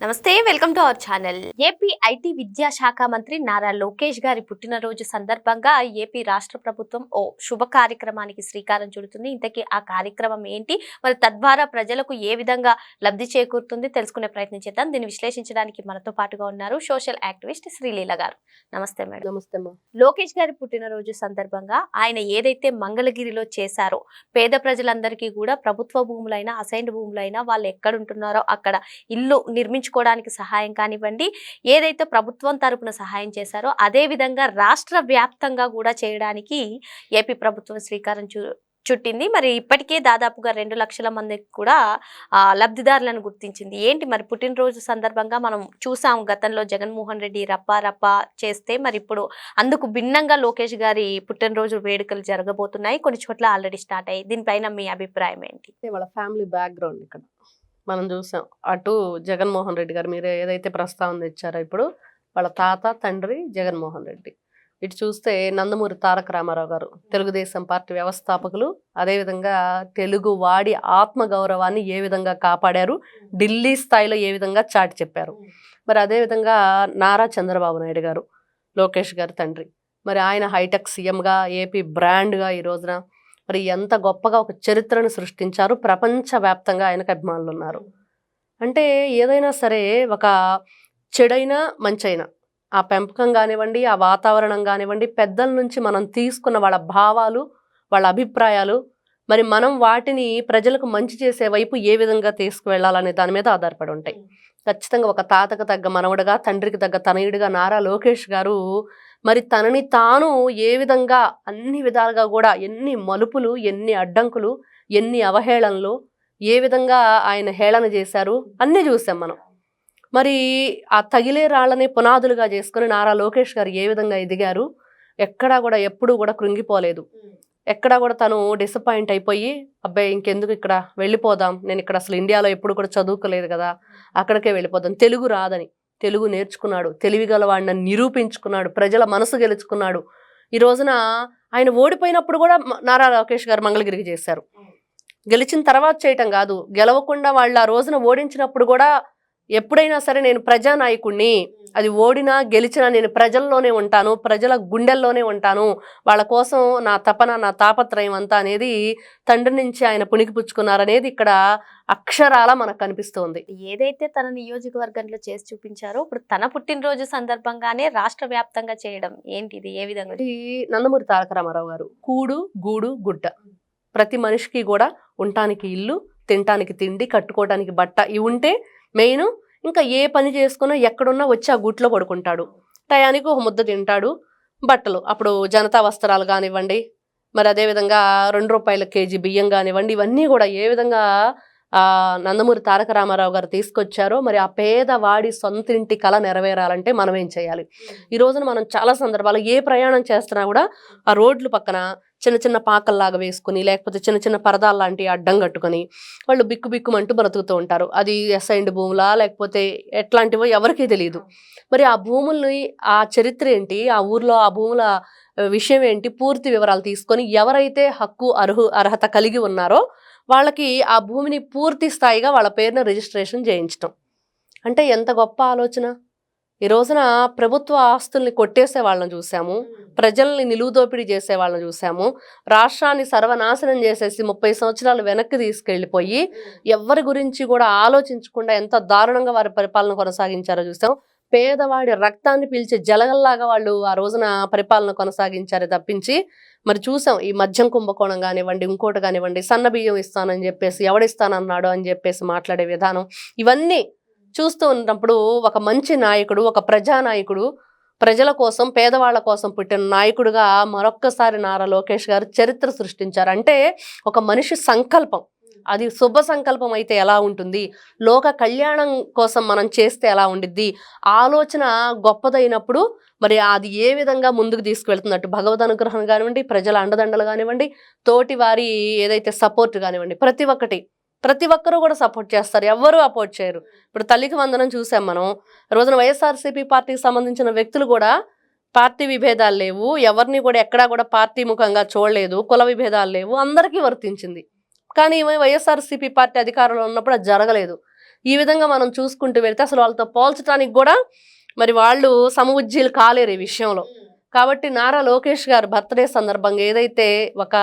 నమస్తే, welcome to our channel. AP IT విద్యాశాఖ మంత్రి నారా లోకేష్ గారి పుట్టినరోజు సందర్భంగా ఏపీ రాష్ట్ర ప్రభుత్వం ఓ శుభ కార్యక్రమానికి శ్రీకారం చుడుతుంది. ఇంతకీ ఆ కార్యక్రమం ఏంటి, మరి తద్వారా ప్రజలకు ఏ విధంగా లబ్ధి చేకూరుతుంది తెలుసుకునే ప్రయత్నం చేద్దాం. దీన్ని విశ్లేషించడానికి మనతో పాటుగా ఉన్నారు సోషల్ యాక్టివిస్ట్ శ్రీలీల గారు. నమస్తే మేడం. నమస్తే. లోకేష్ గారి పుట్టినరోజు సందర్భంగా ఆయన ఏదైతే మంగళగిరిలో చేశారో, పేద ప్రజలందరికీ కూడా ప్రభుత్వ భూములైనా అసైన్డ్ భూములైనా వాళ్ళు ఎక్కడుంటున్నారో అక్కడ ఇల్లు నిర్మించుకోవడానికి సహాయం కానివ్వండి, ఏదైతే ప్రభుత్వం తరపున సహాయం చేశారో అదే విధంగా రాష్ట్ర వ్యాప్తంగా కూడా చేయడానికి ఏపీ ప్రభుత్వం శ్రీకారం చుట్టింది. మరి ఇప్పటికే దాదాపుగా 2 లక్షల మందికి కూడా లబ్ధిదారులను గుర్తించింది. ఏంటి మరి పుట్టినరోజు సందర్భంగా మనం చూసాం, గతంలో జగన్మోహన్ రెడ్డి రప్ప చేస్తే మరి ఇప్పుడు అందుకు భిన్నంగా లోకేష్ గారి పుట్టినరోజు వేడుకలు జరగబోతున్నాయి. కొన్ని చోట్ల ఆల్రెడీ స్టార్ట్ అయ్యాయి. దీనిపైన మీ అభిప్రాయం ఏంటి? వాళ్ళ ఫ్యామిలీ బ్యాక్గ్రౌండ్ ఇక్కడ మనం చూసాం. అటు జగన్మోహన్ రెడ్డి గారు మీరు ఏదైతే ప్రస్తావన తెచ్చారో ఇప్పుడు వాళ్ళ తాత తండ్రి జగన్మోహన్ రెడ్డి, ఇటు చూస్తే నందమూరి తారక రామారావు గారు తెలుగుదేశం పార్టీ వ్యవస్థాపకులు, అదేవిధంగా తెలుగు వాడి ఆత్మగౌరవాన్ని ఏ విధంగా కాపాడారు, ఢిల్లీ స్థాయిలో ఏ విధంగా చాటి చెప్పారు. మరి అదేవిధంగా నారా చంద్రబాబు నాయుడు గారు, లోకేష్ గారి తండ్రి, మరి ఆయన హైటెక్ సీఎంగా ఏపీ బ్రాండ్గా ఈ రోజున మరి ఎంత గొప్పగా ఒక చరిత్రను సృష్టించారు. ప్రపంచవ్యాప్తంగా ఆయనకు అభిమానులు ఉన్నారు. అంటే ఏదైనా సరే ఒక చెడైనా మంచైనా ఆ పెంపకం కానివ్వండి, ఆ వాతావరణం కానివ్వండి, పెద్దల నుంచి మనం తీసుకున్న వాళ్ళ భావాలు, వాళ్ళ అభిప్రాయాలు, మరి మనం వాటిని ప్రజలకు మంచి చేసే వైపు ఏ విధంగా తీసుకువెళ్ళాలనే దాని మీద ఆధారపడి ఉంటాయి. ఖచ్చితంగా ఒక తాతకు తగ్గ మనవడుగా, తండ్రికి తగ్గ తనయుడిగా నారా లోకేష్ గారు మరి తనని తాను ఏ విధంగా అన్ని విధాలుగా కూడా ఎన్ని మలుపులు, ఎన్ని అడ్డంకులు, ఎన్ని అవహేళనలు, ఏ విధంగా ఆయన హేళన చేశారు అన్నీ చూసాం మనం. మరి ఆ తగిలే రాళ్ళని పునాదులుగా చేసుకుని నారా లోకేష్ గారు ఏ విధంగా ఎదిగారు, ఎక్కడా కూడా ఎప్పుడూ కూడా కృంగిపోలేదు. ఎక్కడా కూడా తను డిసప్పాయింట్ అయిపోయి అబ్బాయి ఇంకెందుకు ఇక్కడ వెళ్ళిపోదాం, నేను ఇక్కడ అసలు ఇండియాలో ఎప్పుడు కూడా చదువుకోలేదు కదా, అక్కడికే వెళ్ళిపోదాం, తెలుగు రాదని తెలుగు నేర్చుకున్నాడు, తెలివిగలవాడిని నిరూపించుకున్నాడు, ప్రజల మనసు గెలుచుకున్నాడు. ఈ రోజున ఆయన ఓడిపోయినప్పుడు కూడా నారా లోకేష్ గారు మంగళగిరికి చేశారు. గెలిచిన తర్వాత చేయటం కాదు, గెలవకుండా వాళ్ళు ఆ రోజున ఓడించినప్పుడు కూడా ఎప్పుడైనా సరే నేను ప్రజానాయకుడిని, అది ఓడినా గెలిచినా నేను ప్రజల్లోనే ఉంటాను, ప్రజల గుండెల్లోనే ఉంటాను, వాళ్ళ కోసం నా తపన నా తాపత్రయం అంతా అనేది తండ్రి నుంచి ఆయన పుణికిపుచ్చుకున్నారనేది ఇక్కడ అక్షరాల మనకు కనిపిస్తోంది. ఏదైతే తన నియోజకవర్గంలో చేసి చూపించారో ఇప్పుడు తన పుట్టినరోజు సందర్భంగానే రాష్ట్ర వ్యాప్తంగా చేయడం ఏంటిది, ఏ విధంగా? ఈ నందమూరి తారక రామారావు గారు కూడు గూడు గుడ్డ, ప్రతి మనిషికి కూడా ఉండటానికి ఇల్లు, తినటానికి తిండి, కట్టుకోవడానికి బట్ట, ఇవి ఉంటే మెయిన్. ఇంకా ఏ పని చేసుకున్నా ఎక్కడున్నా వచ్చి ఆ గుట్లో పడుకుంటాడు, టయానికి ఒక ముద్ద తింటాడు, బట్టలు అప్పుడు జనతా వస్త్రాలు కానివ్వండి, మరి అదేవిధంగా 2 రూపాయల కేజీ బియ్యం కానివ్వండి, ఇవన్నీ కూడా ఏ విధంగా నందమూరి తారక రామారావు గారు తీసుకొచ్చారో మరి ఆ పేదవాడి సొంతింటి కళ నెరవేరాలంటే మనం ఏం చేయాలి? ఈ రోజున మనం చాలా సందర్భాలు ఏ ప్రయాణం చేస్తున్నా కూడా ఆ రోడ్లు పక్కన చిన్న చిన్న పాకల్లాగా వేసుకుని, లేకపోతే చిన్న చిన్న పరదాలు లాంటివి అడ్డం కట్టుకొని వాళ్ళు బిక్కుమంటూ బ్రతుకుతూ ఉంటారు. అది అసైన్డ్ భూములా లేకపోతే ఎట్లాంటివో ఎవరికీ తెలియదు. మరి ఆ భూముల్ని, ఆ చరిత్ర ఏంటి, ఆ ఊర్లో ఆ భూముల విషయం ఏంటి, పూర్తి వివరాలు తీసుకొని ఎవరైతే హక్కు అర్హత కలిగి ఉన్నారో వాళ్ళకి ఆ భూమిని పూర్తి స్థాయిగా వాళ్ళ పేరున రిజిస్ట్రేషన్ చేయించటం అంటే ఎంత గొప్ప ఆలోచన. ఈ రోజున ప్రభుత్వ ఆస్తుల్ని కొట్టేసే వాళ్ళని చూసాము, ప్రజల్ని నిలువుదోపిడీ చేసే వాళ్ళని చూసాము, రాష్ట్రాన్ని సర్వనాశనం చేసేసి 30 సంవత్సరాలు వెనక్కి తీసుకెళ్ళిపోయి ఎవరి గురించి కూడా ఆలోచించకుండా ఎంత దారుణంగా వారి పరిపాలన కొనసాగించారో చూసాం. పేదవాడి రక్తాన్ని పీల్చే జలగల్లాగా వాళ్ళు ఆ రోజున పరిపాలన కొనసాగించారే తప్పించి మరి చూసాం ఈ మద్యం కుంభకోణం కానివ్వండి, ఇంకోటి కానివ్వండి, సన్న బియ్యం ఇస్తానని చెప్పేసి ఎవడిస్తానన్నాడు అని చెప్పేసి మాట్లాడే విధానం, ఇవన్నీ చూస్తూ ఉన్నప్పుడు ఒక మంచి నాయకుడు, ఒక ప్రజానాయకుడు, ప్రజల కోసం పేదవాళ్ల కోసం పుట్టిన నాయకుడుగా మరొక్కసారి నారా లోకేష్ గారు చరిత్ర సృష్టించారు. అంటే ఒక మనిషి సంకల్పం, అది శుభ సంకల్పం అయితే ఎలా ఉంటుంది, లోక కళ్యాణం కోసం మనం చేస్తే ఎలా ఉండిద్ది, ఆలోచన గొప్పదైనప్పుడు మరి అది ఏ విధంగా ముందుకు తీసుకువెళ్తున్నట్టు భగవద్ అనుగ్రహం కానివ్వండి, ప్రజల అండదండలు కానివ్వండి, తోటి వారి ఏదైతే సపోర్ట్ కానివ్వండి, ప్రతి ఒక్కరూ కూడా సపోర్ట్ చేస్తారు, ఎవ్వరూ అపోర్ట్ చేయరు. ఇప్పుడు తల్లికి వందనం చూసాం మనం. రోజున వైఎస్ఆర్సీపీ పార్టీకి సంబంధించిన వ్యక్తులు కూడా పార్టీ విభేదాలు లేవు, ఎవరిని కూడా ఎక్కడా కూడా పార్టీ ముఖంగా చూడలేదు, కుల విభేదాలు లేవు, అందరికీ వర్తించింది. కానీ వైఎస్ఆర్సీపీ పార్టీ అధికారంలో ఉన్నప్పుడు అది జరగలేదు. ఈ విధంగా మనం చూసుకుంటూ వెళ్తే అసలు వాళ్ళతో పోల్చడానికి కూడా మరి వాళ్ళు సమవుజ్జీలు కాలేరు ఈ విషయంలో. కాబట్టి నారా లోకేష్ గారు బర్త్డే సందర్భంగా ఏదైతే ఒక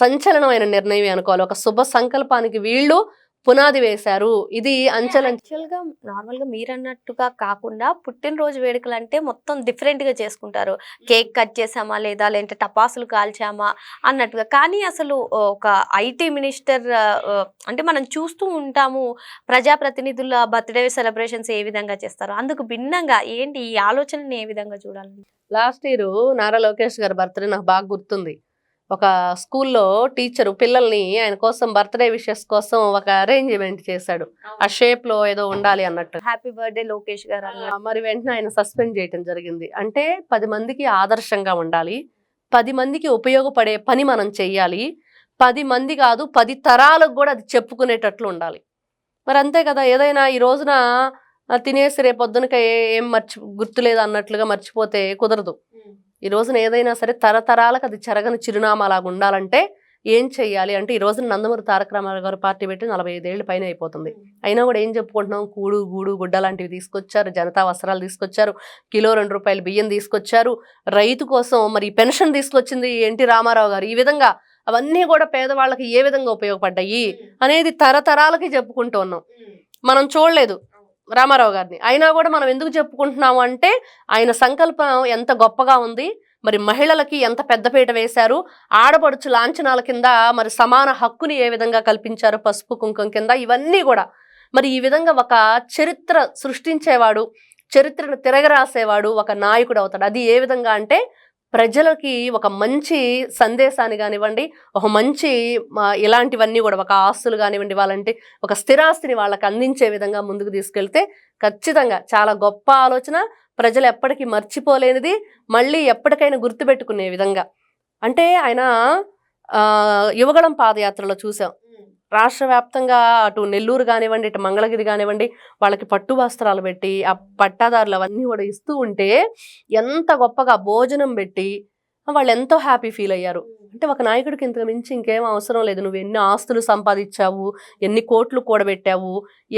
సంచలనమైన నిర్ణయం అనుకోవాలి, ఒక శుభ సంకల్పానికి వీళ్ళు పునాది వేశారు. ఇది యాక్చువల్గా నార్మల్గా మీరు అన్నట్టుగా కాకుండా పుట్టినరోజు వేడుకలు అంటే మొత్తం డిఫరెంట్ గా చేసుకుంటారు. కేక్ కట్ చేసామా లేదా, లేదంటే టపాసులు కాల్చామా అన్నట్టుగా. కానీ అసలు ఒక ఐటీ మినిస్టర్ అంటే మనం చూస్తూ ఉంటాము ప్రజాప్రతినిధుల బర్త్డే సెలబ్రేషన్స్ ఏ విధంగా చేస్తారు. అందుకు భిన్నంగా ఏంటి ఈ ఆలోచనని ఏ విధంగా చూడాలి? లాస్ట్ ఇయర్ నారా లోకేష్ గారి బర్త్డే నాకు బాగా గుర్తుంది. ఒక స్కూల్లో టీచరు పిల్లల్ని ఆయన కోసం బర్త్డే విషెస్ కోసం ఒక అరేంజ్మెంట్ చేశాడు. ఆ షేప్ లో ఏదో ఉండాలి అన్నట్టు. హ్యాపీ బర్త్డే లోకేష్ గారు అన్న మరి వెంటనే ఆయన సస్పెండ్ చేయటం జరిగింది. అంటే 10 మందికి ఆదర్శంగా ఉండాలి, 10 మందికి ఉపయోగపడే పని మనం చెయ్యాలి, 10 మంది కాదు 10 తరాలకు కూడా అది చెప్పుకునేటట్లు ఉండాలి. మరి అంతే కదా, ఏదైనా ఈ రోజున తినేసి రేపొద్దునక ఏం గుర్తులేదు అన్నట్లుగా మర్చిపోతే కుదరదు. ఈ రోజున ఏదైనా సరే తరతరాలకు అది చెరగని చిరునామా లాగా ఉండాలంటే ఏం చెయ్యాలి అంటే, ఈ రోజున నందమూరి తారక రామారావు గారు పార్టీ పెట్టి 45 ఏళ్ళు పైన అయిపోతుంది. అయినా కూడా ఏం చెప్పుకుంటున్నాం, కూడు గూడు గుడ్డ లాంటివి తీసుకొచ్చారు, జనతా వస్త్రాలు తీసుకొచ్చారు, కిలో 2 రూపాయలు బియ్యం తీసుకొచ్చారు, రైతు కోసం మరి పెన్షన్ తీసుకొచ్చింది ఎన్టీ రామారావు గారు. ఈ విధంగా అవన్నీ కూడా పేదవాళ్ళకి ఏ విధంగా ఉపయోగపడ్డాయి అనేది తరతరాలకి చెప్పుకుంటూ ఉన్నాం. మనం చూడలేదు రామారావు గారిని, అయినా కూడా మనం ఎందుకు చెప్పుకుంటున్నాము అంటే ఆయన సంకల్పం ఎంత గొప్పగా ఉంది. మరి మహిళలకి ఎంత పెద్దపీట వేశారు, ఆడపడుచు లాంఛనాల కింద మరి సమాన హక్కుని ఏ విధంగా కల్పించారు, పసుపు కుంకుమ కింద, ఇవన్నీ కూడా మరి ఈ విధంగా ఒక చరిత్ర సృష్టించేవాడు, చరిత్రను తిరగరాసేవాడు ఒక నాయకుడు అవుతాడు. అది ఏ విధంగా అంటే ప్రజలకి ఒక మంచి సందేశాన్ని కానివ్వండి, ఒక మంచి ఇలాంటివన్నీ కూడా ఒక ఆస్తులు కానివ్వండి, వాళ్ళంటే ఒక స్థిరాస్తిని వాళ్ళకి అందించే విధంగా ముందుకు తీసుకెళ్తే ఖచ్చితంగా చాలా గొప్ప ఆలోచన, ప్రజలు ఎప్పటికీ మర్చిపోలేనిది, మళ్ళీ ఎప్పటికైనా గుర్తుపెట్టుకునే విధంగా. అంటే ఆయన యువగళం పాదయాత్రలో చూసాం, రాష్ట్ర వ్యాప్తంగా అటు నెల్లూరు కానివ్వండి, ఇటు మంగళగిరి కానివ్వండి, వాళ్ళకి పట్టు వస్త్రాలు పెట్టి ఆ పట్టాదారులు అవన్నీ కూడా ఇస్తూ ఉంటే ఎంత గొప్పగా భోజనం పెట్టి వాళ్ళు ఎంతో హ్యాపీ ఫీల్ అయ్యారు. అంటే ఒక నాయకుడికి ఇంతకు మించి ఇంకేం అవసరం లేదు. నువ్వు ఎన్ని ఆస్తులు సంపాదించావు, ఎన్ని కోట్లు కూడబెట్టావు,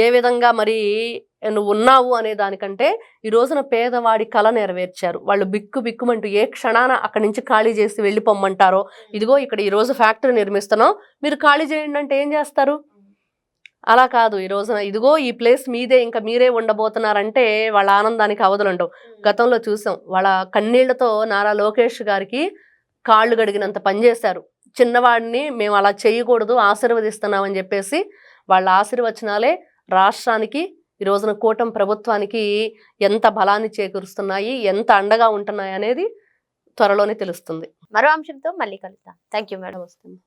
ఏ విధంగా మరి నువ్వు ఉన్నావు అనే దానికంటే ఈ రోజున పేదవాడి కళ నెరవేర్చారు. వాళ్ళు బిక్కుమంటూ ఏ క్షణాన అక్కడి నుంచి ఖాళీ చేసి వెళ్ళిపోమ్మంటారో, ఇదిగో ఇక్కడ ఈ రోజు ఫ్యాక్టరీ నిర్మిస్తున్నాం మీరు ఖాళీ చేయండి అంటే ఏం చేస్తారు? అలా కాదు, ఈ రోజున ఇదిగో ఈ ప్లేస్ మీదే, ఇంకా మీరే ఉండబోతున్నారంటే వాళ్ళ ఆనందానికి అవధులుండవు. గతంలో చూసాం, వాళ్ళ కన్నీళ్లతో నారా లోకేష్ గారికి కాళ్ళు గడిగినంత పనిచేశారు. చిన్నవాడిని మేము అలా చేయకూడదు, ఆశీర్వదిస్తున్నామని చెప్పేసి వాళ్ళ ఆశీర్వచనాలే రాష్ట్రానికి ఈ రోజున కూటమి ప్రభుత్వానికి ఎంత బలాన్ని చేకూరుస్తున్నాయి, ఎంత అండగా ఉంటున్నాయి అనేది త్వరలోనే తెలుస్తుంది. మరో అంశంతో మళ్ళీ కలుద్దాం. Thank you madam. వస్తుంది.